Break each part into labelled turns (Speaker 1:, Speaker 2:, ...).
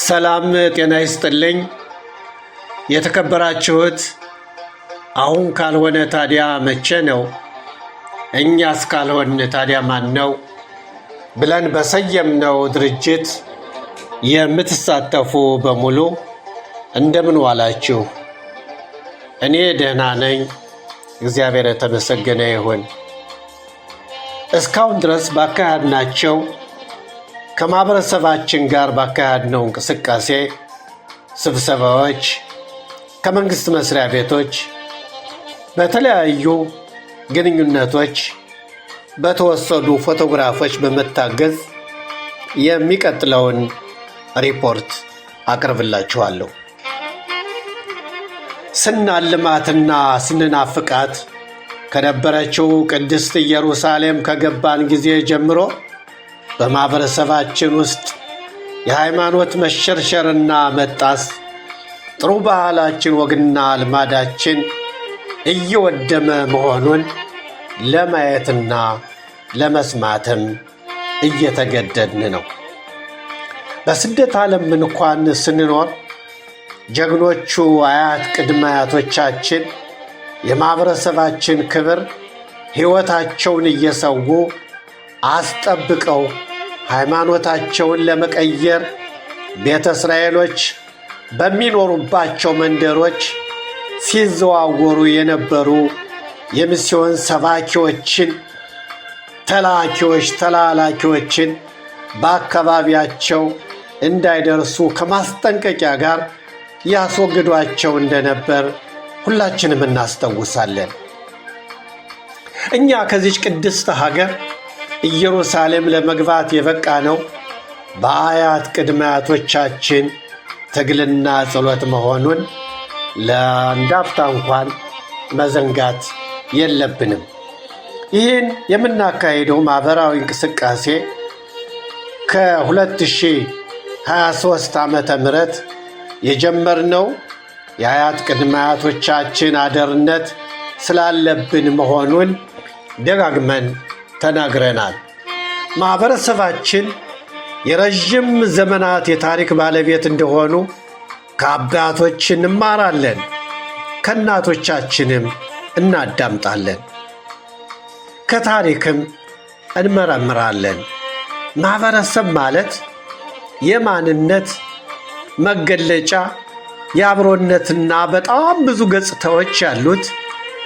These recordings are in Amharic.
Speaker 1: ሰላም ጤና ይስጥልኝ። የተከበራችሁት አሁን ካልሆነ ታዲያ መቼ ነው? እኛስ ካልሆን ታዲያ ማን ነው? ብለን በሰየምነው ድርጅት የምትሳተፉ በሙሉ እንደምን ዋላችሁ? እኔ ደህና ነኝ፣ እግዚአብሔር የተመሰገነ ይሁን። እስካሁን ድረስ ባካሄድናቸው ከማህበረሰባችን ጋር ባካሄድነው እንቅስቃሴ፣ ስብሰባዎች፣ ከመንግስት መስሪያ ቤቶች፣ በተለያዩ ግንኙነቶች በተወሰዱ ፎቶግራፎች በመታገዝ የሚቀጥለውን ሪፖርት አቀርብላችኋለሁ። ስናልማትና ስንናፍቃት ከነበረችው ቅድስት ኢየሩሳሌም ከገባን ጊዜ ጀምሮ በማህበረሰባችን ውስጥ የሃይማኖት መሸርሸርና መጣስ፣ ጥሩ ባህላችን፣ ወግና ልማዳችን እየወደመ መሆኑን ለማየትና ለመስማትም እየተገደድን ነው። በስደት ዓለም እንኳን ስንኖር ጀግኖቹ አያት ቅድመ አያቶቻችን የማህበረሰባችን ክብር ሕይወታቸውን እየሰዉ አስጠብቀው ሃይማኖታቸውን ለመቀየር ቤተ እስራኤሎች በሚኖሩባቸው መንደሮች ሲዘዋወሩ የነበሩ የሚስዮን ሰባኪዎችን፣ ተላላኪዎችን በአካባቢያቸው እንዳይደርሱ ከማስጠንቀቂያ ጋር ያስወግዷቸው እንደነበር ሁላችንም እናስታውሳለን። እኛ ከዚች ቅድስት ሀገር ኢየሩሳሌም ለመግባት የበቃ ነው በአያት ቅድመ አያቶቻችን ትግልና ጸሎት መሆኑን ለአንድ አፍታ እንኳን መዘንጋት የለብንም። ይህን የምናካሄደው ማህበራዊ እንቅስቃሴ ከ2023 ዓመተ ምህረት የጀመርነው የአያት ቅድመ አያቶቻችን አደርነት ስላለብን መሆኑን ደጋግመን ተናግረናል። ማህበረሰባችን የረዥም ዘመናት የታሪክ ባለቤት እንደሆኑ ከአባቶች እንማራለን፣ ከእናቶቻችንም እናዳምጣለን፣ ከታሪክም እንመረምራለን። ማህበረሰብ ማለት የማንነት መገለጫ፣ የአብሮነትና በጣም ብዙ ገጽታዎች ያሉት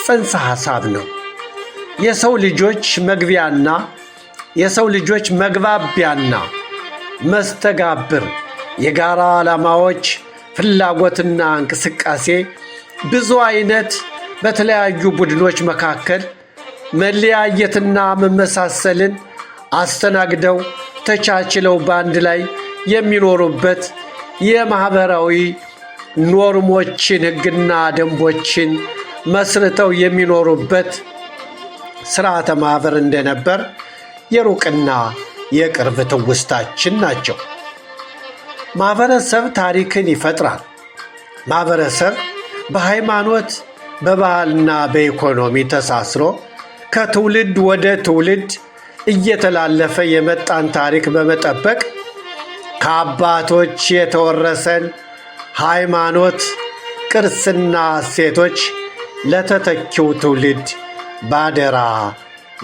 Speaker 1: ጽንሰ ሐሳብ ነው። የሰው ልጆች መግቢያና የሰው ልጆች መግባቢያና መስተጋብር፣ የጋራ ዓላማዎች፣ ፍላጎትና እንቅስቃሴ ብዙ አይነት በተለያዩ ቡድኖች መካከል መለያየትና መመሳሰልን አስተናግደው ተቻችለው በአንድ ላይ የሚኖሩበት የማህበራዊ ኖርሞችን፣ ሕግና ደንቦችን መስርተው የሚኖሩበት ስርዓተ ማህበር እንደነበር የሩቅና የቅርብ ትውስታችን ናቸው። ማህበረሰብ ታሪክን ይፈጥራል። ማህበረሰብ በሃይማኖት፣ በባህልና በኢኮኖሚ ተሳስሮ ከትውልድ ወደ ትውልድ እየተላለፈ የመጣን ታሪክ በመጠበቅ ከአባቶች የተወረሰን ሃይማኖት፣ ቅርስና እሴቶች ለተተኪው ትውልድ ባደራ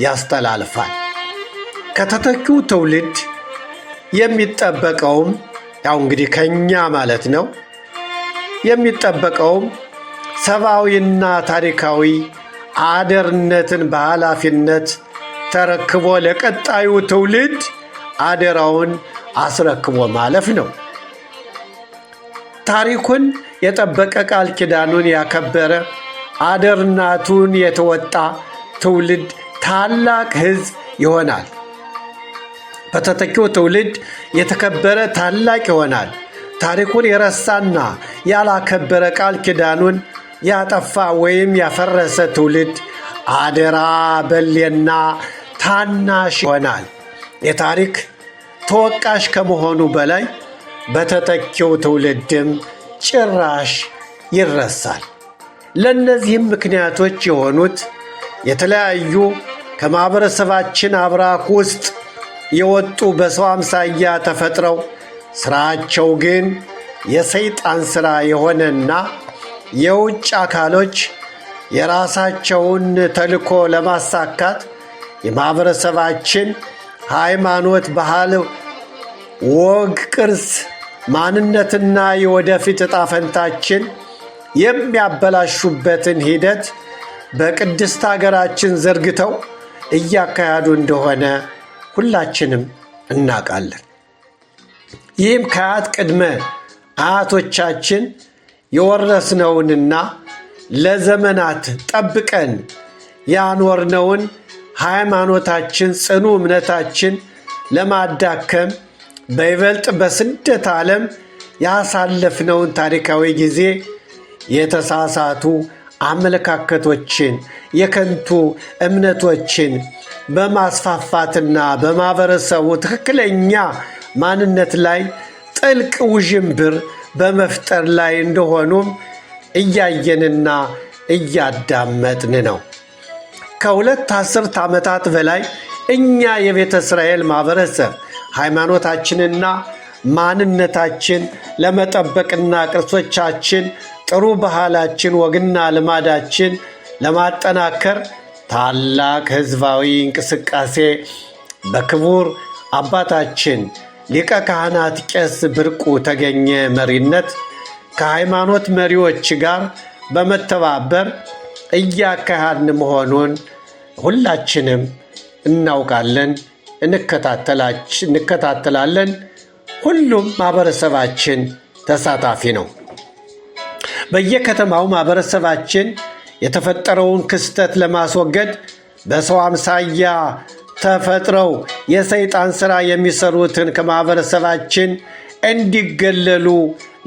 Speaker 1: ያስተላልፋል። ከተተኪው ትውልድ የሚጠበቀውም ያው እንግዲህ ከኛ ማለት ነው የሚጠበቀውም ሰብአዊና ታሪካዊ አደርነትን በኃላፊነት ተረክቦ ለቀጣዩ ትውልድ አደራውን አስረክቦ ማለፍ ነው። ታሪኩን የጠበቀ ቃል ኪዳኑን ያከበረ አደርናቱን የተወጣ ትውልድ ታላቅ ሕዝብ ይሆናል። በተተኪው ትውልድ የተከበረ ታላቅ ይሆናል። ታሪኩን የረሳና ያላከበረ ቃል ኪዳኑን ያጠፋ ወይም ያፈረሰ ትውልድ አደራ በሌና ታናሽ ይሆናል። የታሪክ ተወቃሽ ከመሆኑ በላይ በተተኪው ትውልድም ጭራሽ ይረሳል። ለእነዚህም ምክንያቶች የሆኑት የተለያዩ ከማህበረሰባችን አብራክ ውስጥ የወጡ በሰው አምሳያ ተፈጥረው ሥራቸው ግን የሰይጣን ሥራ የሆነና የውጭ አካሎች የራሳቸውን ተልእኮ ለማሳካት የማኅበረሰባችን ሃይማኖት፣ ባህል፣ ወግ፣ ቅርስ፣ ማንነትና የወደፊት ዕጣ ፈንታችን የሚያበላሹበትን ሂደት በቅድስት አገራችን ዘርግተው እያካሄዱ እንደሆነ ሁላችንም እናውቃለን። ይህም ከአያት ቅድመ አያቶቻችን የወረስነውንና ለዘመናት ጠብቀን ያኖርነውን ሃይማኖታችን፣ ጽኑ እምነታችን ለማዳከም በይበልጥ በስደት ዓለም ያሳለፍነውን ታሪካዊ ጊዜ የተሳሳቱ አመለካከቶችን፣ የከንቱ እምነቶችን በማስፋፋትና በማኅበረሰቡ ትክክለኛ ማንነት ላይ ጥልቅ ውዥንብር በመፍጠር ላይ እንደሆኑም እያየንና እያዳመጥን ነው። ከሁለት አስርት ዓመታት በላይ እኛ የቤተ እስራኤል ማኅበረሰብ ሃይማኖታችንና ማንነታችን ለመጠበቅና ቅርሶቻችን፣ ጥሩ ባህላችን፣ ወግና ልማዳችን ለማጠናከር ታላቅ ሕዝባዊ እንቅስቃሴ በክቡር አባታችን ሊቀ ካህናት ቄስ ብርቁ ተገኘ መሪነት ከሃይማኖት መሪዎች ጋር በመተባበር እያካሄድን መሆኑን ሁላችንም እናውቃለን፣ እንከታተላለን። ሁሉም ማኅበረሰባችን ተሳታፊ ነው። በየከተማው ማኅበረሰባችን የተፈጠረውን ክስተት ለማስወገድ በሰው አምሳያ ተፈጥረው የሰይጣን ሥራ የሚሰሩትን ከማኅበረሰባችን እንዲገለሉ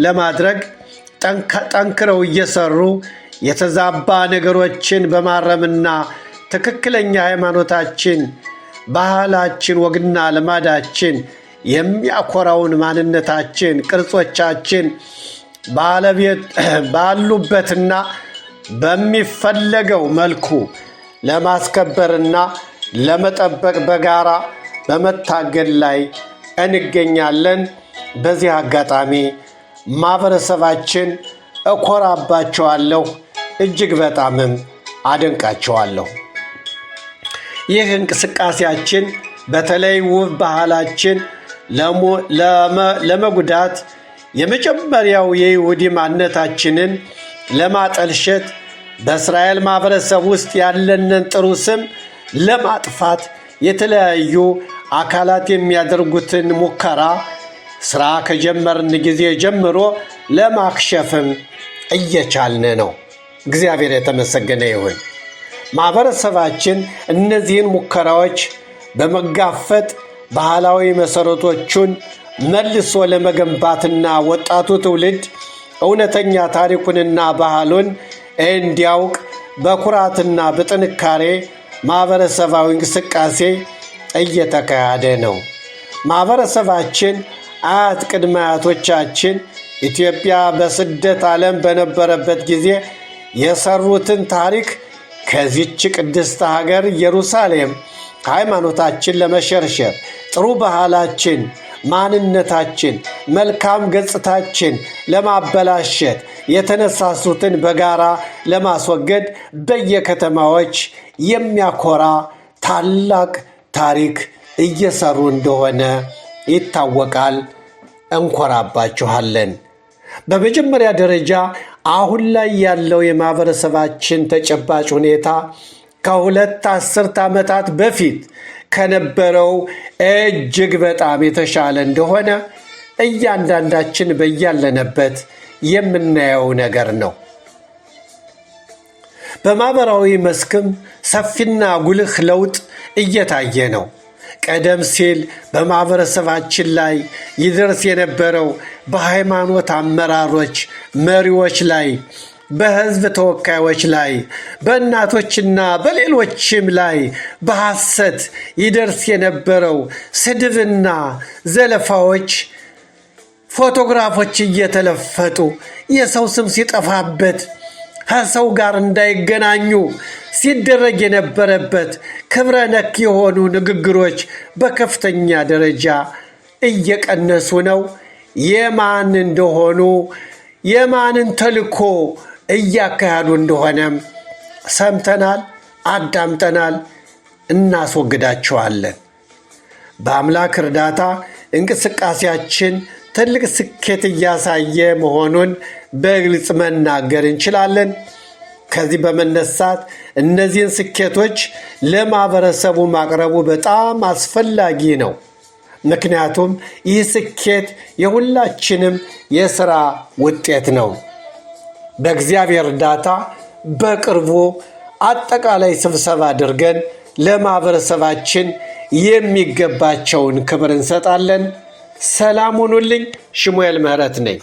Speaker 1: ለማድረግ ጠንክረው እየሰሩ የተዛባ ነገሮችን በማረምና ትክክለኛ ሃይማኖታችን፣ ባህላችን፣ ወግና ልማዳችን የሚያኮራውን ማንነታችን፣ ቅርጾቻችን ባሉበትና በሚፈለገው መልኩ ለማስከበርና ለመጠበቅ በጋራ በመታገል ላይ እንገኛለን። በዚህ አጋጣሚ ማኅበረሰባችን እኮራባቸዋለሁ፣ እጅግ በጣምም አደንቃቸዋለሁ። ይህ እንቅስቃሴያችን በተለይ ውብ ባህላችን ለመጉዳት የመጀመሪያው የይሁዲ ማንነታችንን ለማጠልሸት በእስራኤል ማኅበረሰብ ውስጥ ያለንን ጥሩ ስም ለማጥፋት የተለያዩ አካላት የሚያደርጉትን ሙከራ ሥራ ከጀመርን ጊዜ ጀምሮ ለማክሸፍም እየቻልን ነው። እግዚአብሔር የተመሰገነ ይሁን። ማኅበረሰባችን እነዚህን ሙከራዎች በመጋፈጥ ባህላዊ መሠረቶቹን መልሶ ለመገንባትና ወጣቱ ትውልድ እውነተኛ ታሪኩንና ባህሉን እንዲያውቅ በኩራትና በጥንካሬ ማኅበረሰባዊ እንቅስቃሴ እየተካሄደ ነው። ማኅበረሰባችን አያት ቅድመ አያቶቻችን ኢትዮጵያ በስደት ዓለም በነበረበት ጊዜ የሰሩትን ታሪክ ከዚች ቅድስት ሀገር ኢየሩሳሌም ሃይማኖታችን ለመሸርሸር፣ ጥሩ ባህላችን፣ ማንነታችን፣ መልካም ገጽታችን ለማበላሸት የተነሳሱትን በጋራ ለማስወገድ በየከተማዎች የሚያኮራ ታላቅ ታሪክ እየሰሩ እንደሆነ ይታወቃል። እንኮራባችኋለን። በመጀመሪያ ደረጃ አሁን ላይ ያለው የማኅበረሰባችን ተጨባጭ ሁኔታ ከሁለት አስርት ዓመታት በፊት ከነበረው እጅግ በጣም የተሻለ እንደሆነ እያንዳንዳችን በያለንበት የምናየው ነገር ነው። በማኅበራዊ መስክም ሰፊና ጉልህ ለውጥ እየታየ ነው። ቀደም ሲል በማኅበረሰባችን ላይ ይደርስ የነበረው በሃይማኖት አመራሮች፣ መሪዎች ላይ፣ በሕዝብ ተወካዮች ላይ፣ በእናቶችና በሌሎችም ላይ በሐሰት ይደርስ የነበረው ስድብና ዘለፋዎች፣ ፎቶግራፎች እየተለፈጡ የሰው ስም ሲጠፋበት ከሰው ጋር እንዳይገናኙ ሲደረግ የነበረበት ክብረ ነክ የሆኑ ንግግሮች በከፍተኛ ደረጃ እየቀነሱ ነው። የማን እንደሆኑ የማንን ተልእኮ እያካሄዱ እንደሆነም ሰምተናል፣ አዳምጠናል። እናስወግዳቸዋለን። በአምላክ እርዳታ እንቅስቃሴያችን ትልቅ ስኬት እያሳየ መሆኑን በግልጽ መናገር እንችላለን። ከዚህ በመነሳት እነዚህን ስኬቶች ለማህበረሰቡ ማቅረቡ በጣም አስፈላጊ ነው። ምክንያቱም ይህ ስኬት የሁላችንም የሥራ ውጤት ነው። በእግዚአብሔር እርዳታ በቅርቡ አጠቃላይ ስብሰባ አድርገን ለማህበረሰባችን የሚገባቸውን ክብር እንሰጣለን። ሰላም ሁኑልኝ። ሽሙኤል ምህረት ነኝ።